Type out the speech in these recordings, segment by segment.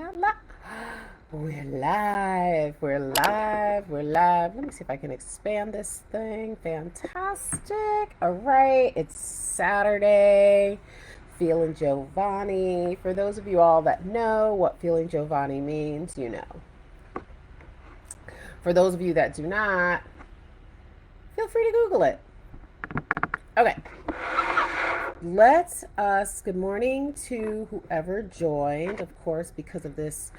out loud. We're live. We're live. We're live. Let me see if I can expand this thing. Fantastic. All right. It's Saturday. Feeling Jovani. For those of you all that know what feeling Jovani means, you know. For those of you that do not, feel free to Google it. Okay. Good morning to whoever joined. Of course, because of this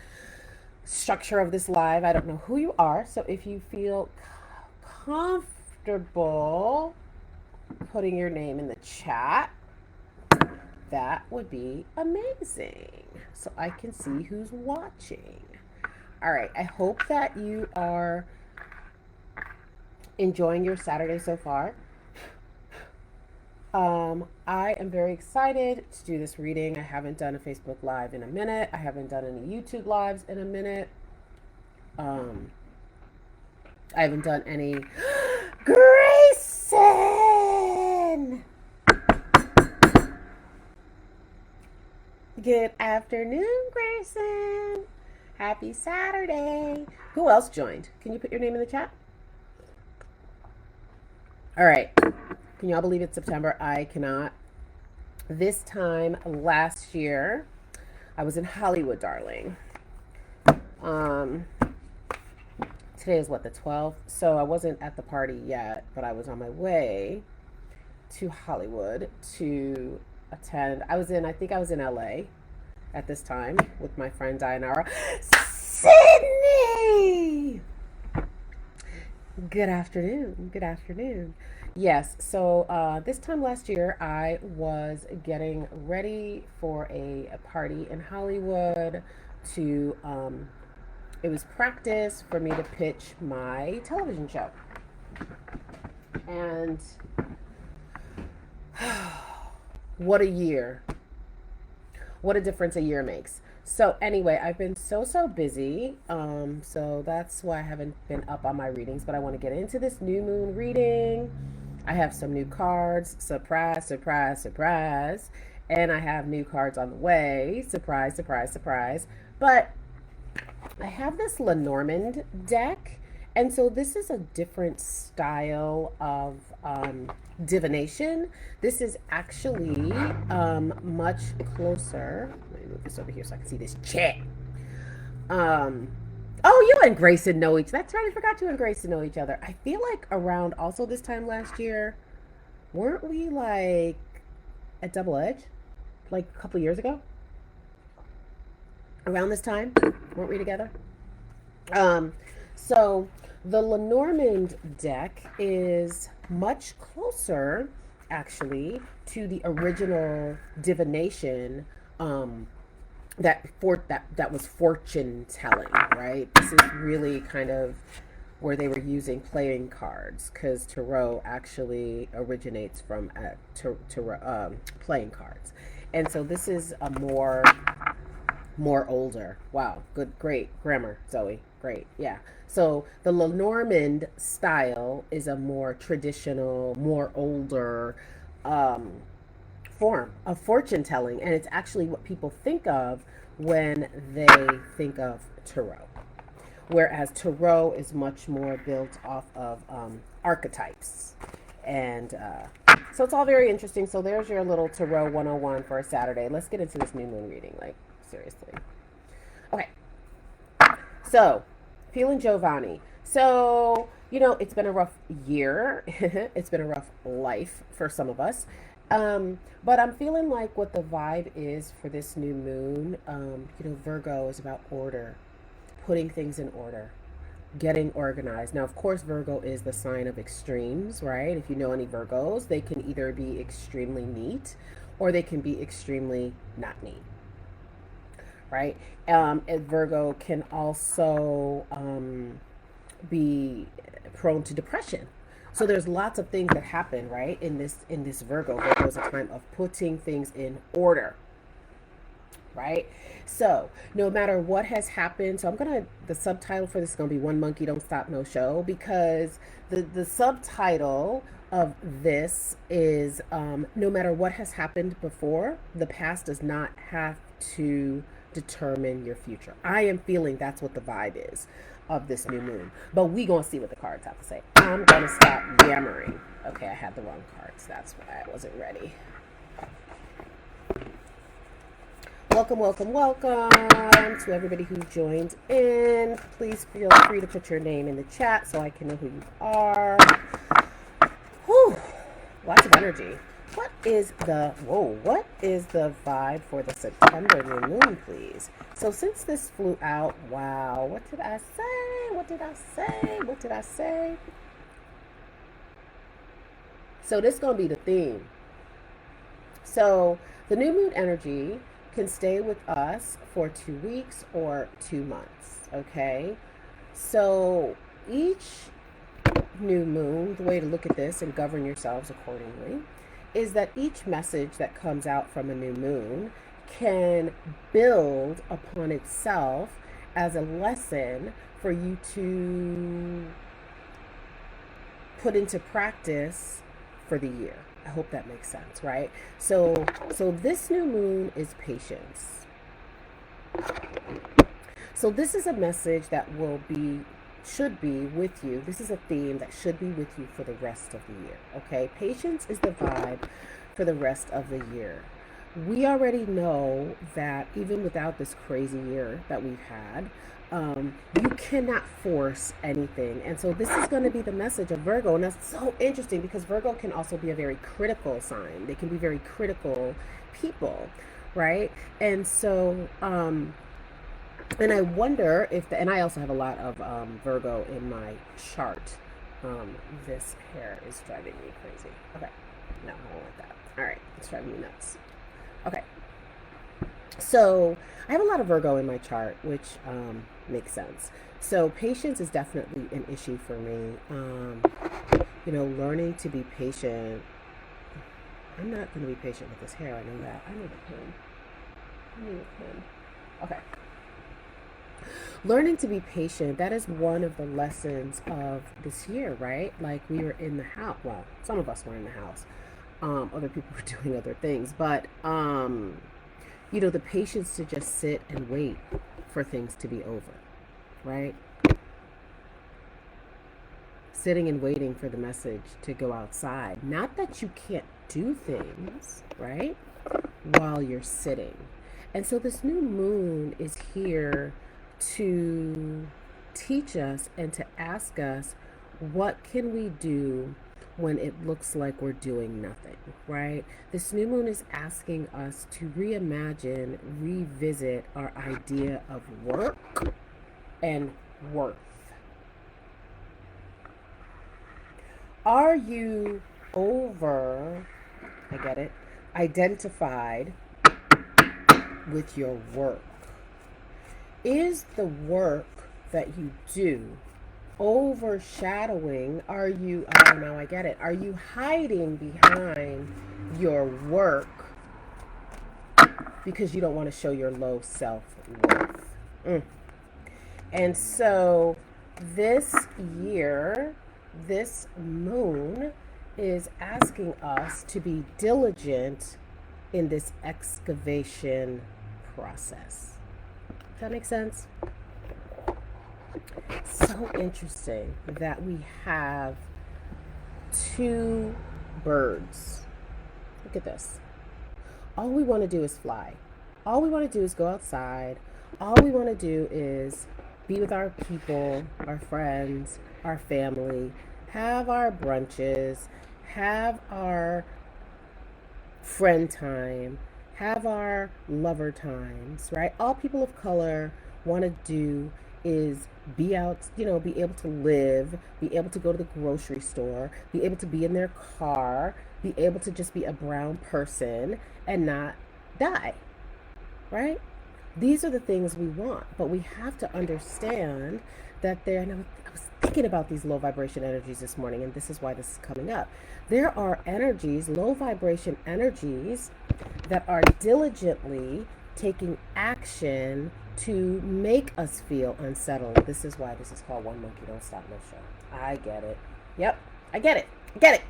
structure of this live, I don't know who you are. So if you feel comfortable putting your name in the chat, that would be amazing. So I can see who's watching. All right. I hope that you are enjoying your Saturday so far. I am very excited to do this reading. I haven't done a Facebook Live in a minute. I haven't done any YouTube Lives in a minute. I haven't done any Grayson! Good afternoon, Grayson. Happy Saturday. Who else joined? Can you put your name in the chat? All right. Can y'all believe it's September? I cannot. This time last year, I was in Hollywood, darling. Today is what, the 12th? So I wasn't at the party yet, but I was on my way to Hollywood to attend. I think I was in LA at this time with my friend Dianara. Sydney! Good afternoon. Good afternoon. Yes, so this time last year, I was getting ready for a party in Hollywood to, it was practice for me to pitch my television show. And what a year. What a difference a year makes. So anyway, I've been so busy, so that's why I haven't been up on my readings, but I want to get into this new moon reading. I have some new cards. Surprise, surprise, surprise. And I have new cards on the way. Surprise, surprise, surprise. But I have this Lenormand deck. And so this is a different style of divination. This is actually much closer. Let me move this over here so I can see this chat. Oh, you and Grayson know each. That's right. I forgot you and Grayson know each other. I feel like around also this time last year, weren't we like at Double Edge, like a couple years ago? Around this time, weren't we together? So the Lenormand deck is much closer, actually, to the original divination. That was fortune telling, right? This is really kind of where they were using playing cards, because tarot actually originates from playing cards, and so this is a more older. Wow, great grammar, Zoe. Great, yeah. So the Lenormand style is a more traditional, more older form of fortune telling, and it's actually what people think of when they think of tarot, whereas tarot is much more built off of archetypes, and so it's all very interesting. So there's your little tarot 101 for a Saturday. Let's get into this new moon reading, like seriously. Okay, so feeling Jovani. So it's been a rough year. It's been a rough life for some of us. But I'm feeling like what the vibe is for this new moon, Virgo is about order, putting things in order, getting organized. Now, of course, Virgo is the sign of extremes, right? If you know any Virgos, they can either be extremely neat or they can be extremely not neat, right? And Virgo can also be prone to depression. So there's lots of things that happen, right, in this Virgo. Virgo is a time of putting things in order, right? So no matter what has happened, so the subtitle for this is gonna be One Monkey Don't Stop No Show, because the subtitle of this is no matter what has happened before, the past does not have to determine your future. I am feeling that's what the vibe is of this new moon. But we gonna see what the cards have to say. I'm gonna stop yammering. Okay, I had the wrong cards. That's why I wasn't ready. Welcome, welcome, welcome to everybody who joined in. Please feel free to put your name in the chat so I can know who you are. Whew, lots of energy. What is the vibe for the September new moon, please? So since this flew out, wow, what did I say? What did I say? What did I say? So this is going to be the theme. So the new moon energy can stay with us for 2 weeks or 2 months, okay? So each new moon, the way to look at this and govern yourselves accordingly, is that each message that comes out from a new moon can build upon itself as a lesson for you to put into practice for the year. I hope that makes sense, right? So this new moon is patience. So this is a message that should be with you. This is a theme that should be with you for the rest of the year, okay? Patience is the vibe for the rest of the year. We already know that even without this crazy year that we've had, you cannot force anything. And so this is going to be the message of Virgo. And that's so interesting because Virgo can also be a very critical sign. They can be very critical people, right? And so, and I wonder if, and I also have a lot of Virgo in my chart. This hair is driving me crazy. Okay, no, I don't like that. All right, it's driving me nuts. Okay, so I have a lot of Virgo in my chart, which makes sense. So patience is definitely an issue for me. You know, learning to be patient. I'm not going to be patient with this hair. I know that. I need a pin. Okay. Learning to be patient, that is one of the lessons of this year, right? Like we were in the house. Well, some of us were in the house. Other people were doing other things. But, you know, the patience to just sit and wait for things to be over, right? Sitting and waiting for the message to go outside. Not that you can't do things, right? While you're sitting. And so this new moon is here to teach us and to ask us, what can we do when it looks like we're doing nothing, right? This new moon is asking us to reimagine, revisit our idea of work and worth. Are you identified with your work? Is the work that you do overshadowing? Are you hiding behind your work because you don't want to show your low self-worth? And so this year, this moon is asking us to be diligent in this excavation process. Does that make sense? So interesting that we have two birds. Look at this. All we want to do is fly. All we want to do is go outside. All we want to do is be with our people, our friends, our family, have our brunches, have our friend time, have our lover times, right? All people of color want to do is be out, you know, be able to live, be able to go to the grocery store, be able to be in their car, be able to just be a brown person and not die, right? These are the things we want, but we have to understand that I was thinking about these low vibration energies this morning, and this is why this is coming up. There are energies, low vibration energies, that are diligently taking action to make us feel unsettled. This is why this is called One Monkey Don't Stop No Show. I get it. Yep, I get it.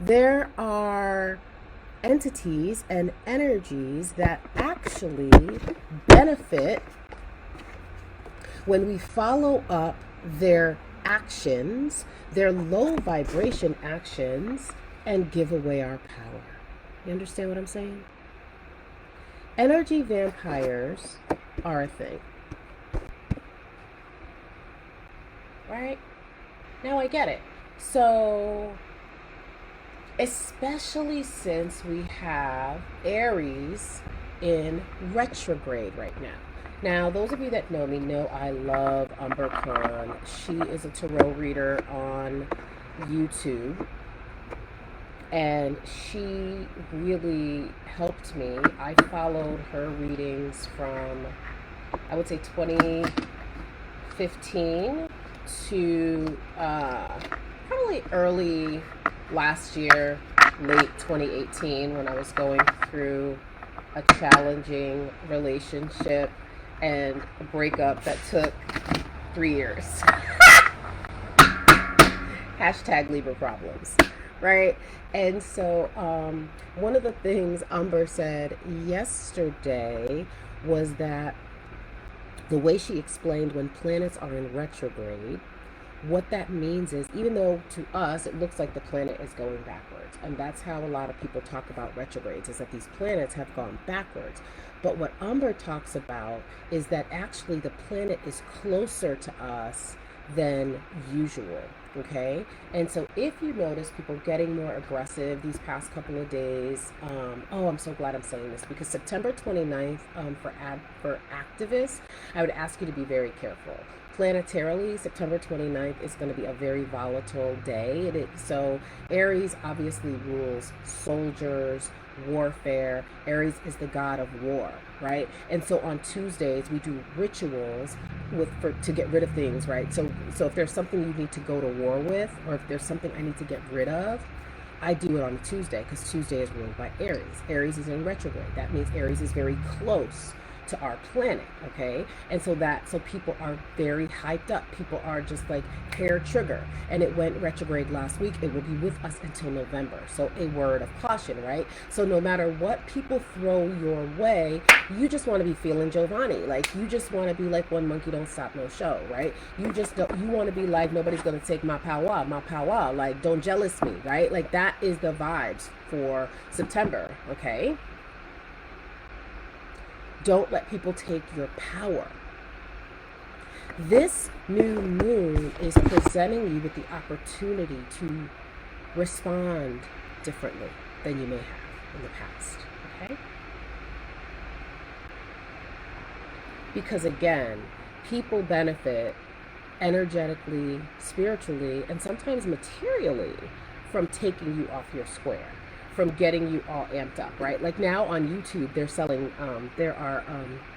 There are entities and energies that actually benefit when we follow up their actions, their low vibration actions, and give away our power. You understand what I'm saying? Energy vampires are a thing. Right? Now I get it. So, especially since we have Aries in retrograde right now. Now, those of you that know me know I love Umber Khan. She is a tarot reader on YouTube, and she really helped me. I followed her readings from, I would say, 2015 to probably early last year, late 2018, when I was going through a challenging relationship and a breakup that took 3 years. Hashtag Libra problems, right? And so one of the things Umber said yesterday was that the way she explained when planets are in retrograde, what that means is, even though to us it looks like the planet is going backwards, and that's how a lot of people talk about retrogrades, is that these planets have gone backwards. But what Umber talks about is that actually the planet is closer to us than usual. Okay, and so if you notice people getting more aggressive these past couple of days, I'm so glad I'm saying this, because September 29th, for activists, I would ask you to be very careful. Planetarily, September 29th is going to be a very volatile day. So Aries obviously rules soldiers, warfare. Aries is the god of war, right? And so on Tuesdays we do rituals to get rid of things, right? So if there's something you need to go to war with, or if there's something I need to get rid of, I do it on a Tuesday, because Tuesday is ruled by Aries. Aries is in retrograde. That means Aries is very close to our planet, okay? And so people are very hyped up. People are just like hair trigger. And it went retrograde last week. It will be with us until November. So a word of caution, right? So no matter what people throw your way, you just want to be feeling Jovani. Like, you just want to be like, one monkey don't stop no show, right? You want to be like, nobody's going to take my power. Like, don't jealous me, right? Like, that is the vibes for September, okay? Don't let people take your power. This new moon is presenting you with the opportunity to respond differently than you may have in the past, okay? Because again, people benefit energetically, spiritually, and sometimes materially from taking you off your square, from getting you all amped up, right? Like now on YouTube, they're selling, there are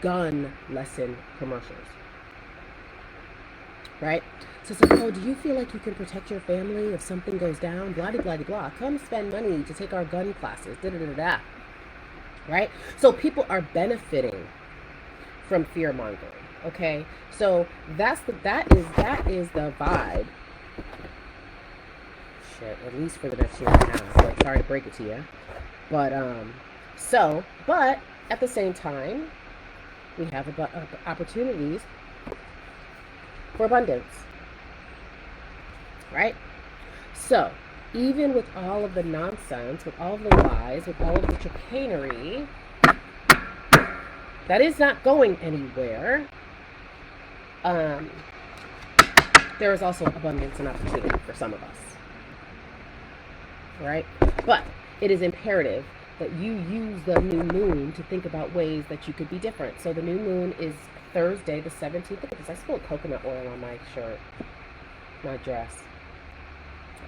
gun lesson commercials, right? So it's like, oh, do you feel like you can protect your family if something goes down? Blah, blah, blah, blah. Come spend money to take our gun classes, da, da, da, da, right? So people are benefiting from fear mongering, okay? So that is the vibe. At least for the next year and a half. Like, sorry to break it to you, but but at the same time, we have opportunities for abundance, right? So even with all of the nonsense, with all of the lies, with all of the chicanery that is not going anywhere, there is also abundance and opportunity for some of us. Right? But it is imperative that you use the new moon to think about ways that you could be different. So the new moon is Thursday, the 17th. Look at this. I spilled coconut oil on my shirt, my dress.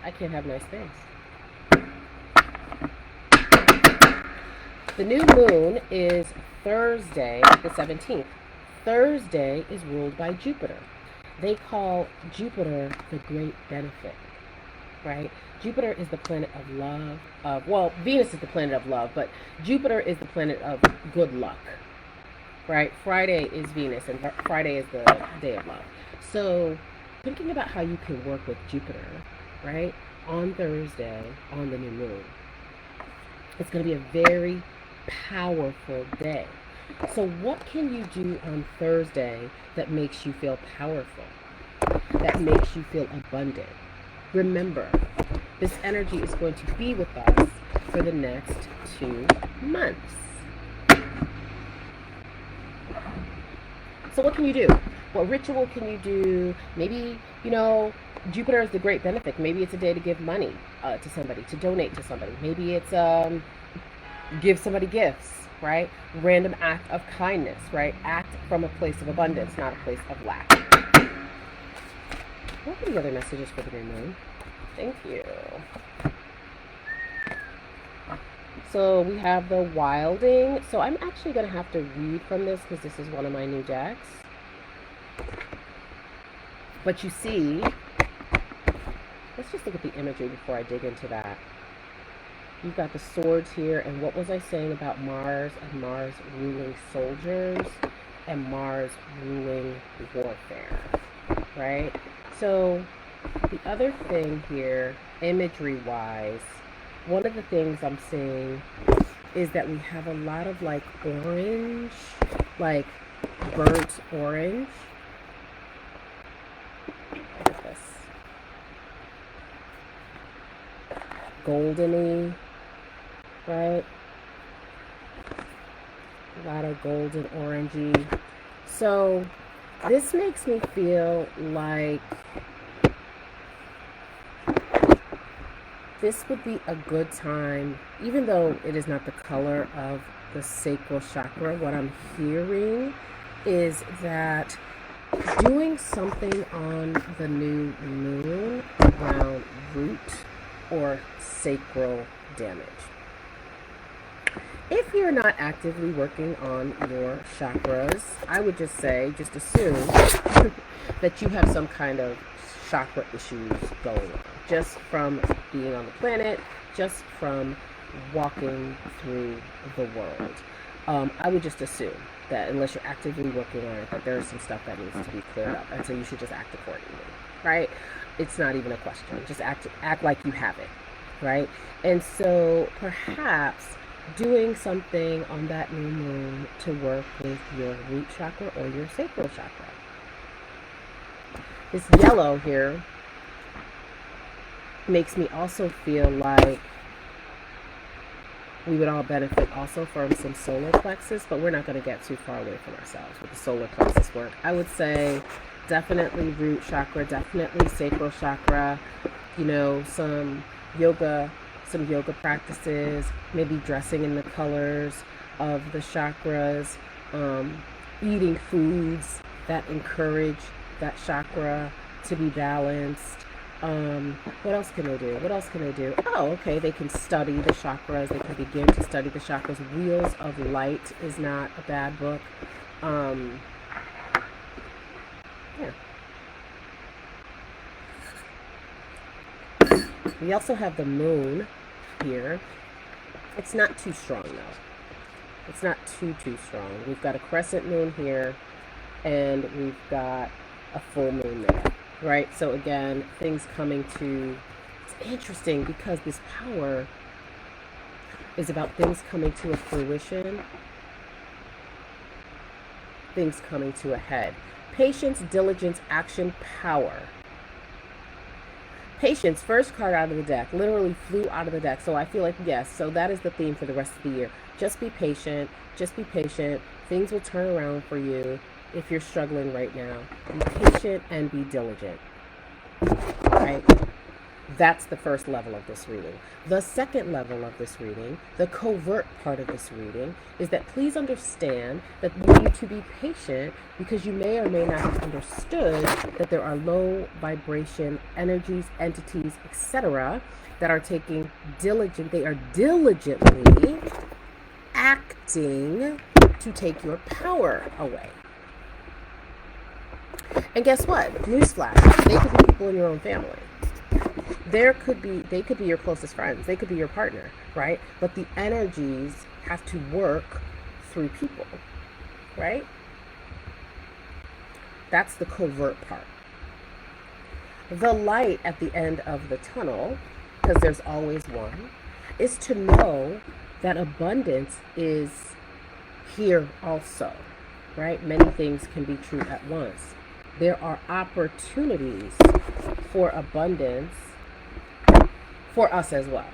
I can't have nice things. The new moon is Thursday, the 17th. Thursday is ruled by Jupiter. They call Jupiter the great benefit, right? Jupiter is the planet of love. Venus is the planet of love, but Jupiter is the planet of good luck, right? Friday is Venus, and Friday is the day of love. So thinking about how you can work with Jupiter, right, on Thursday, on the new moon. It's going to be a very powerful day. So what can you do on Thursday that makes you feel powerful? That makes you feel abundant? Remember, this energy is going to be with us for the next 2 months. So what can you do? What ritual can you do? Maybe, Jupiter is the great benefic. Maybe it's a day to give money to somebody, to donate to somebody. Maybe it's give somebody gifts, right? Random act of kindness, right? Act from a place of abundance, not a place of lack. What are the other messages for the new moon? Thank you. So we have the wilding. So I'm actually going to have to read from this because this is one of my new decks. But you see, let's just look at the imagery before I dig into that. You've got the swords here, and what was I saying about Mars and Mars ruling soldiers and Mars ruling warfare, right? So the other thing here, imagery-wise, one of the things I'm seeing is that we have a lot of like orange, like burnt orange. Look at this. Goldeny, right? A lot of golden orangey. So this makes me feel like this would be a good time, even though it is not the color of the sacral chakra. What I'm hearing is that doing something on the new moon around root or sacral damage. If you're not actively working on your chakras, I would just assume that you have some kind of chakra issues going on, just from being on the planet, just from walking through the world. I would just assume that unless you're actively working on it, that there is some stuff that needs to be cleared up, and so you should just act accordingly, right? It's not even a question. Just act like you have it, right? And so perhaps doing something on that new moon to work with your root chakra or your sacral chakra. This yellow here makes me also feel like we would all benefit also from some solar plexus, but we're not going to get too far away from ourselves with the solar plexus work. I would say definitely root chakra, definitely sacral chakra, some yoga practices, maybe dressing in the colors of the chakras, eating foods that encourage that chakra to be balanced. What else can they do? Oh, okay, they can study the chakras. They can begin to study the chakras. Wheels of Light is not a bad book. Yeah. We also have the moon here. It's not too strong though. It's not too strong. We've got a crescent moon here, and we've got a full moon there, right? So again, things coming to, it's interesting because this power is about things coming to a fruition, things coming to a head. Patience, diligence, action, power. Patience, first card out of the deck, literally flew out of the deck. So I feel like, yes, so that is the theme for the rest of the year. Just be patient. Just be patient. Things will turn around for you if you're struggling right now. Be patient and be diligent. Right? That's the first level of this reading. The second level of this reading, the covert part of this reading, is that please understand that you need to be patient because you may or may not have understood that there are low vibration energies, entities, etc. that are they are diligently acting to take your power away. And guess what? Newsflash, they could be people in your own family. They could be your closest friends. They could be your partner, right? But the energies have to work through people, right? That's the covert part. The light at the end of the tunnel, because there's always one, is to know that abundance is here also, right? Many things can be true at once. There are opportunities for abundance for us as well,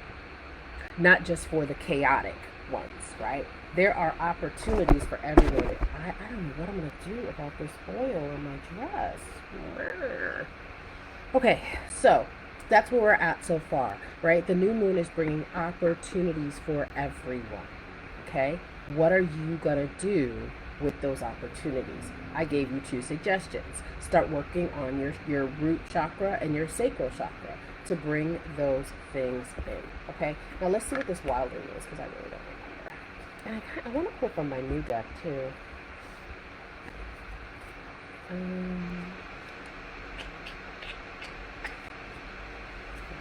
not just for the chaotic ones, right? There are opportunities for everyone. I don't know what I'm going to do about this oil in my dress. Okay, so that's where we're at so far, right? The new moon is bringing opportunities for everyone, okay? What are you going to do with those opportunities? I gave you 2 suggestions. Start working on your root chakra and your sacral chakra to bring those things in, okay? Now let's see what this wilding is, because I really don't remember. And I want to pull from my new deck too.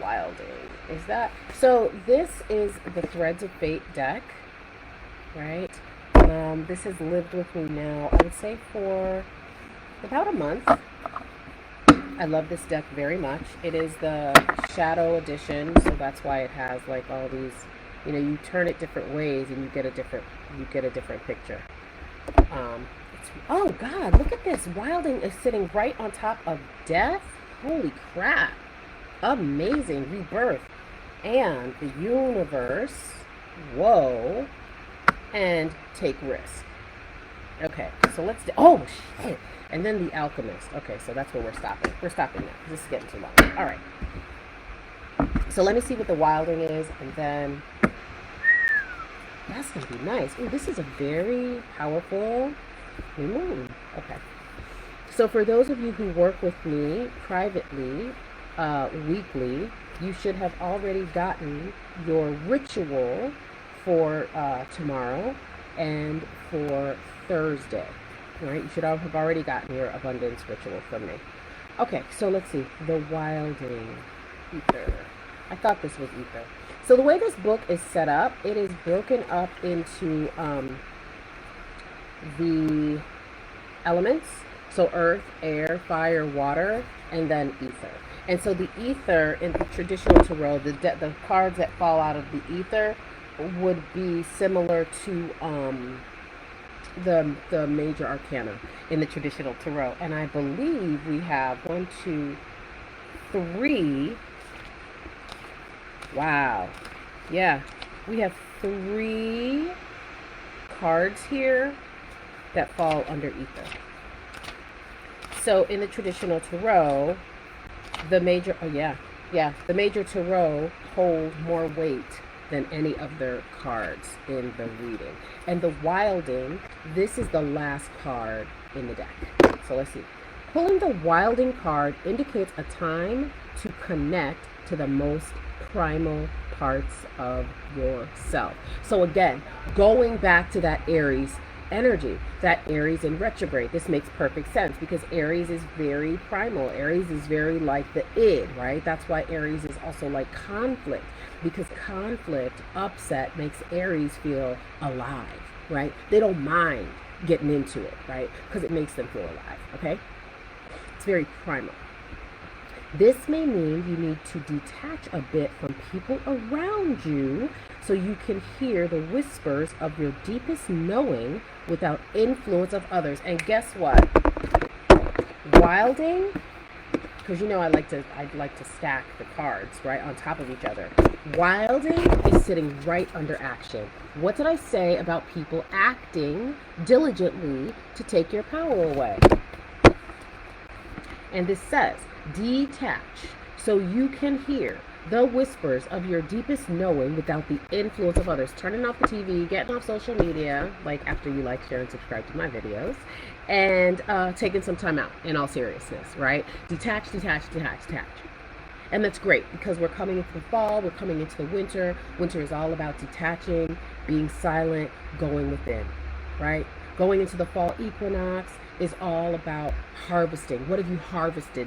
Wilding. Is that? So this is the Threads of Fate deck, right? This has lived with me now, I would say, for about a month. I love this deck very much. It is the Shadow edition, so that's why it has like all these, you know, you turn it different ways and you get a different picture. Oh God, look at this. Wilding is sitting right on top of death. Holy crap. Amazing. Rebirth. And the universe. Whoa. And take risk. Okay, so let's do, oh shit. And then the alchemist. Okay, so that's where we're stopping. We're stopping now. This is getting too long. All right. So let me see what the wilding is, and then that's gonna be nice. Ooh, this is a very powerful new moon. Okay. So for those of you who work with me privately, weekly, you should have already gotten your ritual for tomorrow and for Thursday. All right, you should have already gotten your abundance ritual from me. Okay, so let's see. The wilding. Ether. I thought this was ether. So the way this book is set up, it is broken up into the elements. So earth, air, fire, water, and then ether. And so the ether in the traditional tarot, the cards that fall out of the ether would be similar to the major arcana in the traditional tarot. And I believe we have 1, 2, 3. Wow. Yeah. We have 3 cards here that fall under ether. So in the traditional tarot, the major, the major tarot hold more weight than any of their cards in the reading. And the wilding, this is the last card in the deck. So let's see. Pulling the wilding card indicates a time to connect to the most primal parts of yourself. So again, going back to that Aries energy, that Aries in retrograde. This makes perfect sense because Aries is very primal. Aries is very like the id, right? That's why Aries is also like conflict, because conflict, upset makes Aries feel alive, right? They don't mind getting into it, right? Because it makes them feel alive, okay? It's very primal. This may mean you need to detach a bit from people around you so you can hear the whispers of your deepest knowing without influence of others. And guess what? Wilding, because you know I'd like to stack the cards right on top of each other. Wilding is sitting right under action. What did I say about people acting diligently to take your power away? And this says, detach so you can hear the whispers of your deepest knowing without the influence of others. Turning off the TV, getting off social media, like after you like, share, and subscribe to my videos, and taking some time out in all seriousness, right? Detach, detach, detach, detach. And that's great because we're coming into the fall, we're coming into the winter. Winter is all about detaching, being silent, going within, right? Going into the fall equinox is all about harvesting. What have you harvested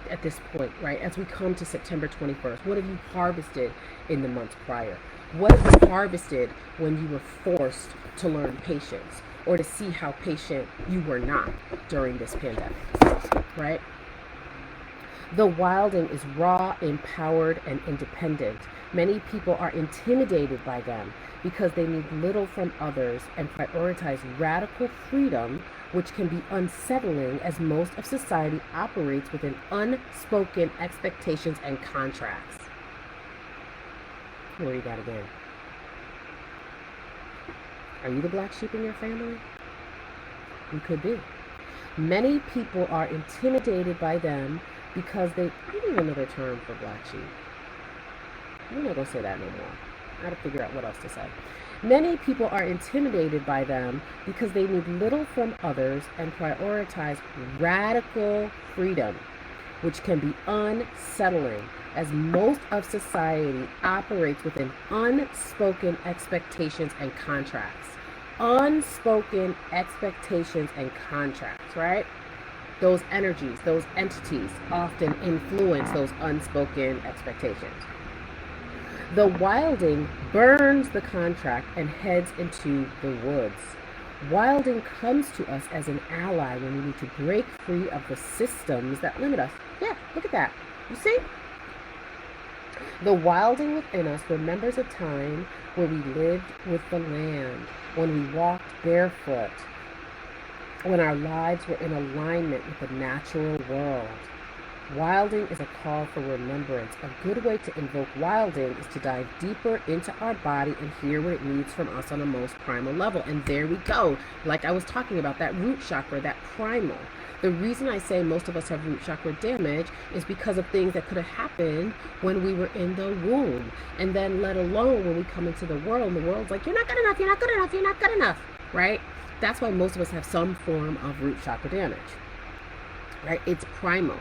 at this point, right? As we come to September 21st, what have you harvested in the months prior? What have you harvested when you were forced to learn patience or to see how patient you were not during this pandemic, right? The wilding is raw, empowered, and independent. Many people are intimidated by them because they need little from others and prioritize radical freedom, which can be unsettling as most of society operates within unspoken expectations and contracts. I'll read that again. Are you the black sheep in your family? You could be. Many people are intimidated by them because they need another term for black sheep. I'm not going to say that no more. I got to figure out what else to say. Many people are intimidated by them because they need little from others and prioritize radical freedom, which can be unsettling as most of society operates within unspoken expectations and contracts. Unspoken expectations and contracts, right? Those energies, those entities often influence those unspoken expectations. The wilding burns the contract and heads into the woods. Wilding comes to us as an ally when we need to break free of the systems that limit us. Yeah, look at that. You see? The wilding within us remembers a time where we lived with the land, when we walked barefoot, when our lives were in alignment with the natural world. Wilding is a call for remembrance. A good way to invoke wilding is to dive deeper into our body and hear what it needs from us on a most primal level. And there we go. Like I was talking about, that root chakra, that primal. The reason I say most of us have root chakra damage is because of things that could have happened when we were in the womb. And then let alone when we come into the world, the world's like, you're not good enough, you're not good enough, you're not good enough, right? That's why most of us have some form of root chakra damage, right? It's primal.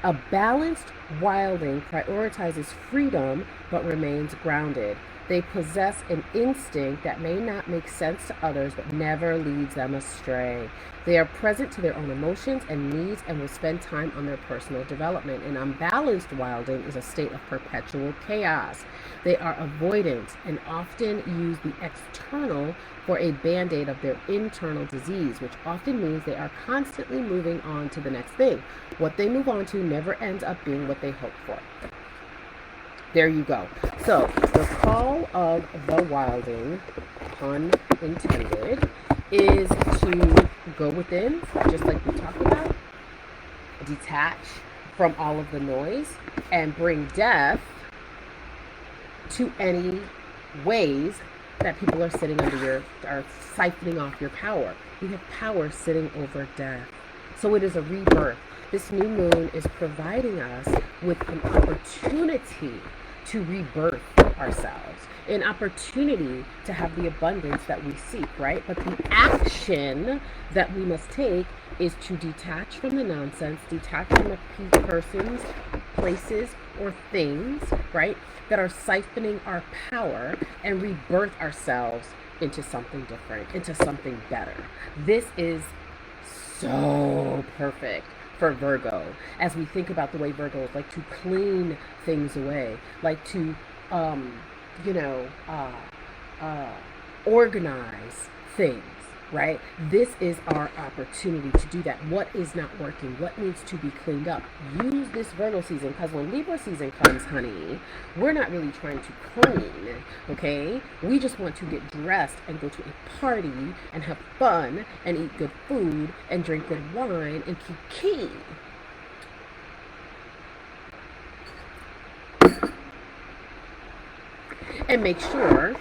A balanced wilding prioritizes freedom but remains grounded. They possess an instinct that may not make sense to others but never leads them astray. They are present to their own emotions and needs and will spend time on their personal development. An unbalanced wilding is a state of perpetual chaos. They are avoidant and often use the external for a band-aid of their internal disease, which often means they are constantly moving on to the next thing. What they move on to never ends up being what they hope for. There you go. So the call of the wilding, pun intended, is to go within, just like we talked about, detach from all of the noise, and bring death to any ways that people are sitting under are siphoning off your power. We have power sitting over death. So it is a rebirth. This new moon is providing us with an opportunity to rebirth ourselves, an opportunity to have the abundance that we seek, right? But the action that we must take is to detach from the nonsense, detach from the persons, places, or things, right, that are siphoning our power, and rebirth ourselves into something different, into something better. This is so perfect for Virgo as we think about the way Virgos like to clean things away, like to organize things, right? This is our opportunity to do that. What is not working? What needs to be cleaned up? Use this Virgo season, because when Libra season comes, honey, we're not really trying to clean, okay? We just want to get dressed and go to a party and have fun and eat good food and drink good wine and keep key. And make sure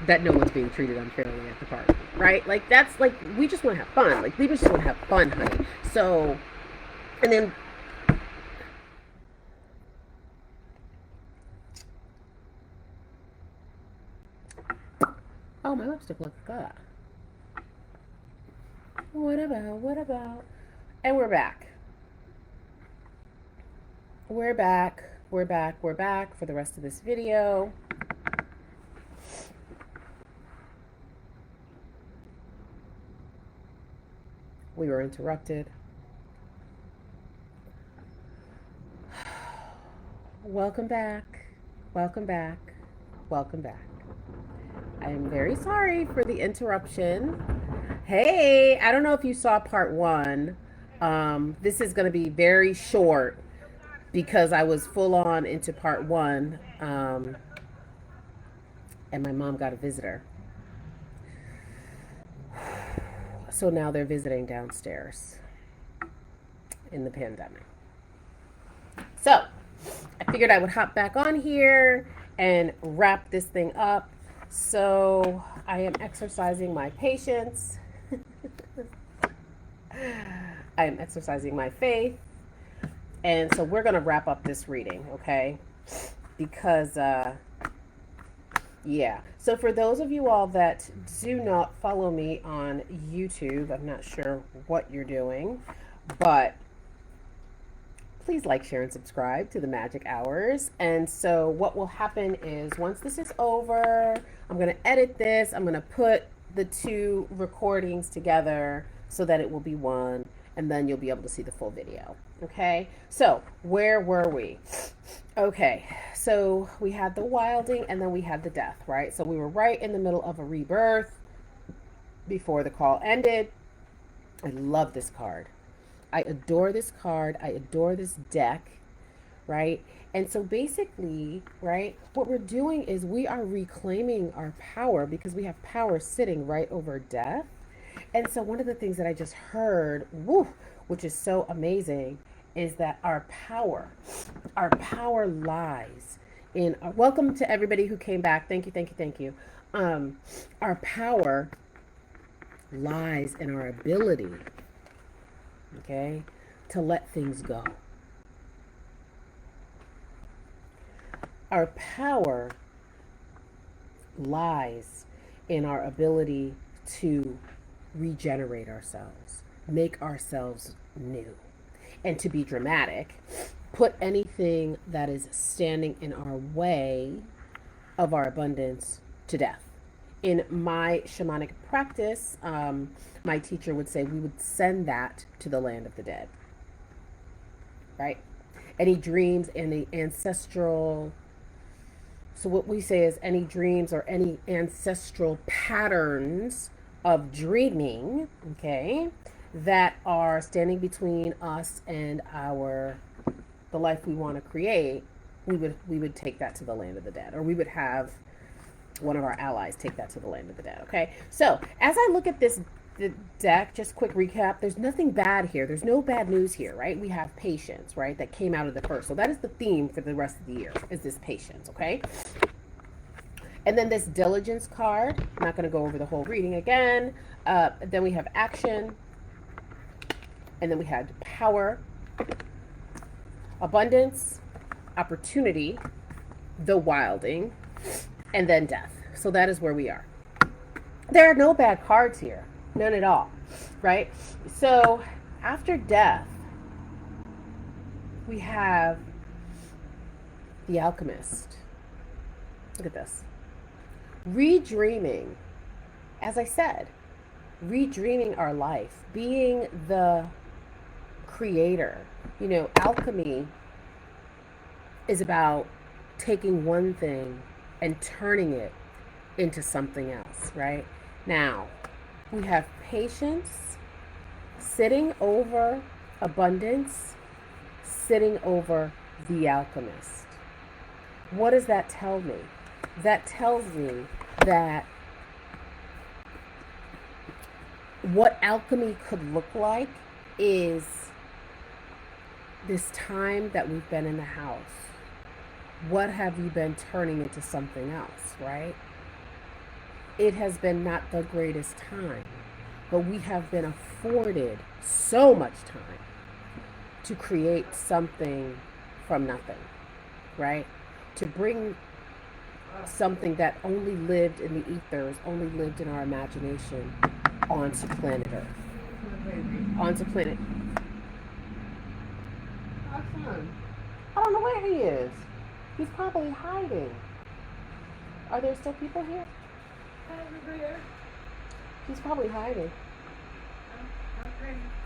that no one's being treated unfairly at the party, right? Like, that's like, we just want to have fun. Like, Libras just want to have fun, honey. So, and then, oh, my lipstick looks good. What about? And we're back. We're back for the rest of this video. We were interrupted. Welcome back. I am very sorry for the interruption. Hey, I don't know if you saw part 1 This is going to be very short because I was full on into part one, and my mom got a visitor. So now they're visiting downstairs in the pandemic. So I figured I would hop back on here and wrap this thing up. So I am exercising my patience. I am exercising my faith. And so we're going to wrap up this reading, okay? Because, yeah. So for those of you all that do not follow me on YouTube, I'm not sure what you're doing, but please like, share, and subscribe to the Magic Hours. And so what will happen is once this is over, I'm going to edit this. I'm going to put the two recordings together so that it will be one, and then you'll be able to see the full video. Okay, so where were we? Okay, so we had the wilding and then we had the death, right? So we were right in the middle of a rebirth before the call ended. I love this card. I adore this card. I adore this deck, right? And so basically, right, what we're doing is we are reclaiming our power because we have power sitting right over death. And so one of the things that I just heard, woo, which is so amazing, is that our power lies in, welcome to everybody who came back. Thank you, thank you, thank you. Our power lies in our ability, okay, to let things go. Our power lies in our ability to regenerate ourselves, make ourselves new. And to be dramatic, put anything that is standing in our way of our abundance to death. In my shamanic practice, my teacher would say we would send that to the land of the dead, right? Any dreams, any ancestral, so what we say is any dreams or any ancestral patterns of dreaming, okay, that are standing between us and the life we want to create, we would take that to the land of the dead, or we would have one of our allies take that to the land of the dead. Okay, so as I look at this deck, just quick recap, there's nothing bad here. There's no bad news here, right? We have patience, right? That came out of the first. So that is the theme for the rest of the year, is this patience, okay? And then this diligence card, I'm not going to go over the whole reading again. Then we have action. And then we had power, abundance, opportunity, the wilding, and then death. So that is where we are. There are no bad cards here. None at all, right? So after death, we have the alchemist. Look at this. Redreaming. As I said, redreaming our life, being the creator. You know, alchemy is about taking one thing and turning it into something else, right? Now, we have patience sitting over abundance, sitting over the alchemist. What does that tell me? That tells me that what alchemy could look like is this time that we've been in the house. What have you been turning into something else, right? It has been not the greatest time, but we have been afforded so much time to create something from nothing, right? To bring something that only lived in the ethers, only lived in our imagination, onto planet Earth. Onto planet. Awesome. I don't know where he is. He's probably hiding. Are there still people here? He's probably hiding.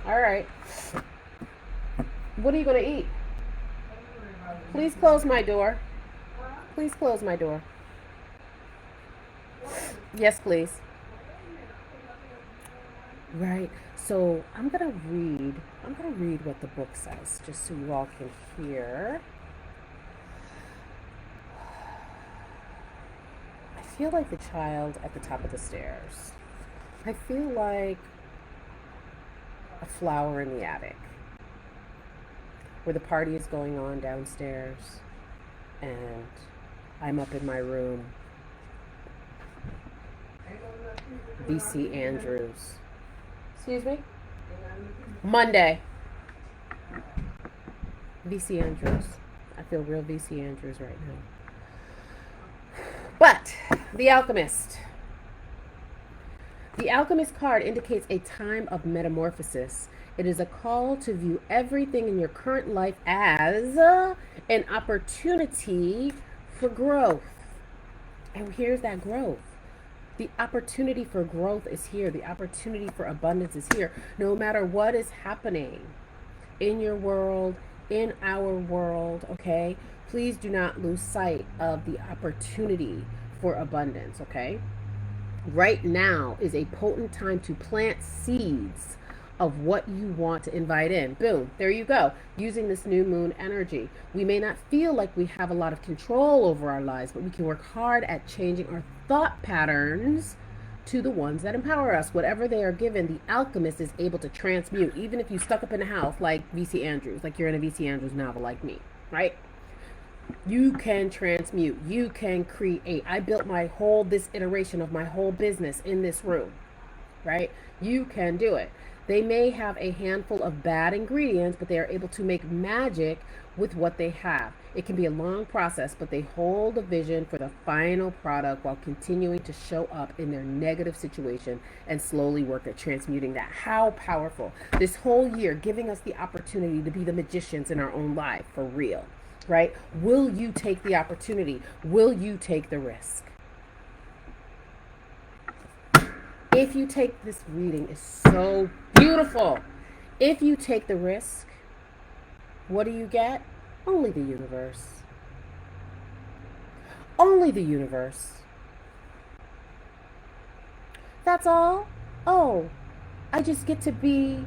All right. What are you going to eat? Please close my door. Please close my door. Yes, please. right? So I'm gonna read what the book says, just so you all can hear. I feel like the child at the top of the stairs. I feel like a flower in the attic, where the party is going on downstairs, and I'm up in my room. VC Andrews. Excuse me? Monday. VC Andrews. I feel real VC Andrews right now. But the Alchemist. The Alchemist card indicates a time of metamorphosis. It is a call to view everything in your current life as an opportunity for growth. And here's that growth. The opportunity for growth is here. The opportunity for abundance is here. No matter what is happening in your world, in our world, okay? Please do not lose sight of the opportunity for abundance, okay? Right now is a potent time to plant seeds of what you want to invite in. Boom, there you go. Using this new moon energy. We may not feel like we have a lot of control over our lives, but we can work hard at changing our thought patterns to the ones that empower us. Whatever they are given, the alchemist is able to transmute. Even if you stuck up in a house like VC Andrews, like you're in a VC Andrews novel like me, right? You can transmute. You can create. I built this iteration of my whole business in this room, right? You can do it. They may have a handful of bad ingredients, but they are able to make magic with what they have. It can be a long process, but they hold a vision for the final product while continuing to show up in their negative situation and slowly work at transmuting that. How powerful. This whole year giving us the opportunity to be the magicians in our own life, for real, right? Will you take the opportunity? Will you take the risk? If you take this reading, is so beautiful. If you take the risk, what do you get? Only the universe. Only the universe. That's all? Oh, I just get to be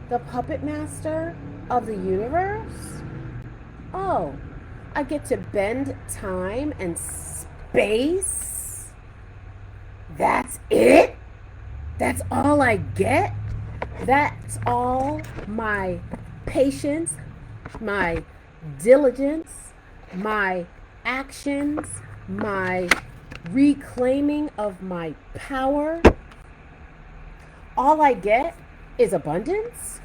the puppet master of the universe? Oh, I get to bend time and space? That's it? That's all I get? That's all my patience, my diligence, my actions, my reclaiming of my power? All I get is abundance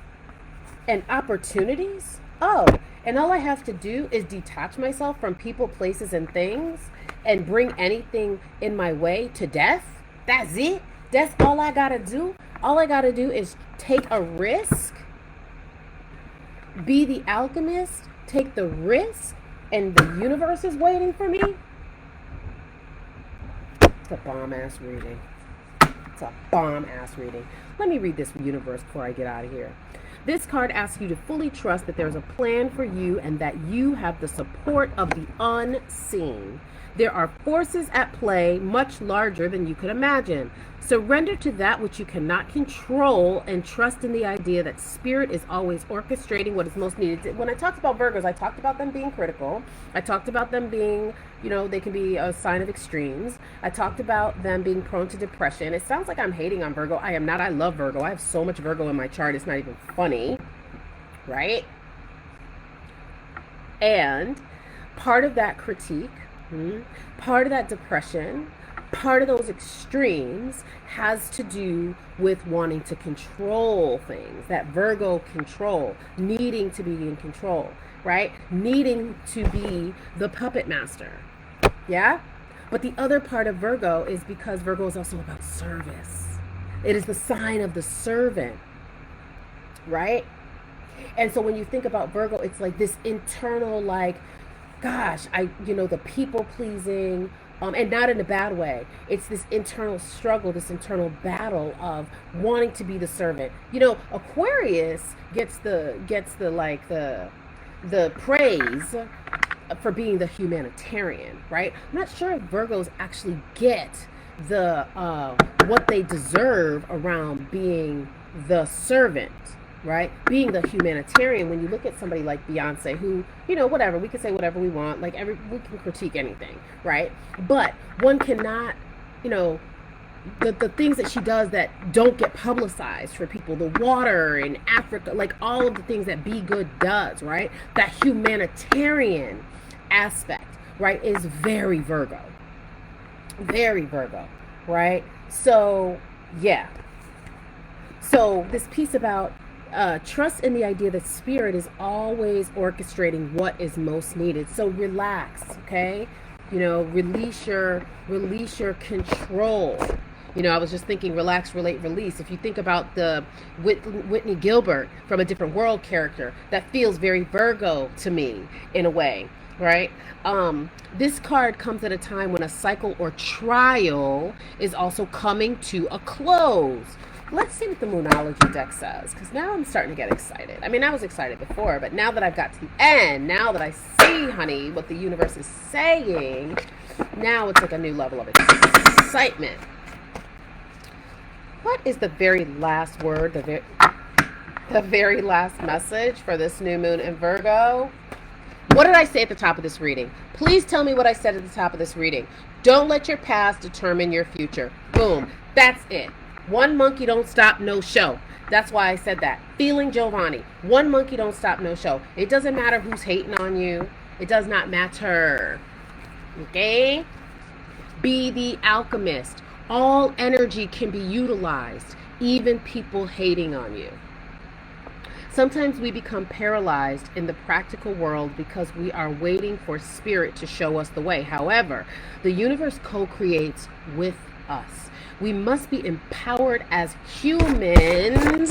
and opportunities? Oh, and all I have to do is detach myself from people, places, and things and bring anything in my way to death? That's it? That's all I gotta do? All I gotta do is take a risk, be the alchemist, take the risk, and the universe is waiting for me? It's a bomb-ass reading. It's a bomb-ass reading. Let me read this universe before I get out of here. This card asks you to fully trust that there's a plan for you and that you have the support of the unseen. There are forces at play much larger than you could imagine. Surrender to that which you cannot control and trust in the idea that spirit is always orchestrating what is most needed. When I talked about Virgos, I talked about them being critical. I talked about them being, they can be a sign of extremes. I talked about them being prone to depression. It sounds like I'm hating on Virgo. I am not. I love Virgo. I have so much Virgo in my chart. It's not even funny, right? And part of that critique, part of that depression, part of those extremes has to do with wanting to control things, that Virgo control, needing to be in control, right? Needing to be the puppet master. Yeah? But the other part of Virgo is because Virgo is also about service. It is the sign of the servant, right? And so when you think about Virgo, it's like this internal, gosh, the people pleasing, and not in a bad way. It's this internal struggle, this internal battle of wanting to be the servant. Aquarius gets the praise for being the humanitarian, right? I'm not sure if Virgos actually get the what they deserve around being the servant, right? Being the humanitarian. When you look at somebody like Beyonce, who, whatever, we can say whatever we want, like we can critique anything, right? But one cannot, the things that she does that don't get publicized for people, the water in Africa, like all of the things that Be Good does, right? That humanitarian aspect, right, is very Virgo. Very Virgo, right? So, yeah. So this piece about trust in the idea that spirit is always orchestrating what is most needed. So relax, okay? Release your control. I was just thinking relax, relate, release. If you think about the Whitney Gilbert from A Different World character, that feels very Virgo to me in a way, right? This card comes at a time when a cycle or trial is also coming to a close. Let's see what the Moonology deck says, because now I'm starting to get excited. I mean, I was excited before, but now that I've got to the end, now that I see, honey, what the universe is saying, now it's like a new level of excitement. What is the very last word, the very last message for this new moon in Virgo? What did I say at the top of this reading? Please tell me what I said at the top of this reading. Don't let your past determine your future. Boom. That's it. One monkey don't stop, no show. That's why I said that. Feeling Jovani. One monkey don't stop, no show. It doesn't matter who's hating on you. It does not matter. Okay? Be the alchemist. All energy can be utilized, even people hating on you. Sometimes we become paralyzed in the practical world because we are waiting for spirit to show us the way. However, the universe co-creates with us. We must be empowered as humans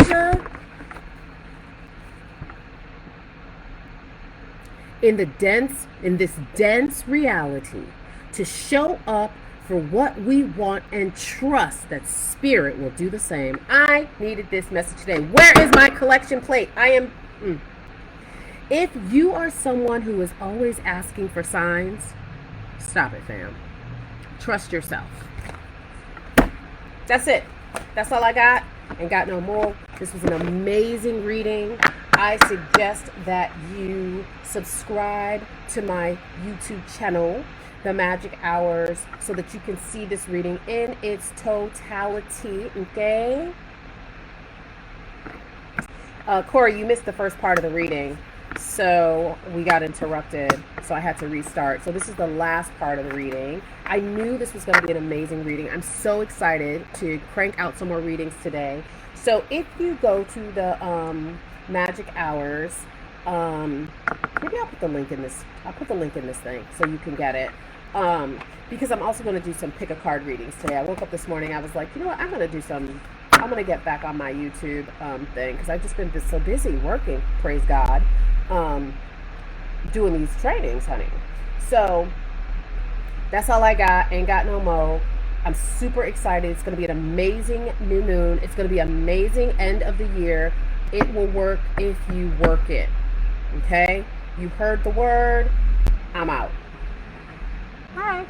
in this dense reality to show up for what we want and trust that spirit will do the same. I needed this message today. Where is my collection plate? If you are someone who is always asking for signs, stop it, fam. Trust yourself. That's it. That's all I got. Ain't got no more. This was an amazing reading. I suggest that you subscribe to my YouTube channel, The Magic Hours, so that you can see this reading in its totality, okay? Corey, you missed the first part of the reading, so we got interrupted, so I had to restart. So this is the last part of the reading. I knew this was going to be an amazing reading. I'm so excited to crank out some more readings today. So if you go to the Magic Hours, maybe I'll put the link in this. I'll put the link in this thing so you can get it. Because I'm also going to do some pick a card readings today. I woke up this morning. I was like, you know what? I'm going to get back on my YouTube thing because I've just been so busy working. Praise God, doing these trainings, honey. So that's all I got. Ain't got no mo. I'm super excited. It's going to be an amazing new moon. It's going to be an amazing end of the year. It will work if you work it. Okay? You heard the word. I'm out. Hi.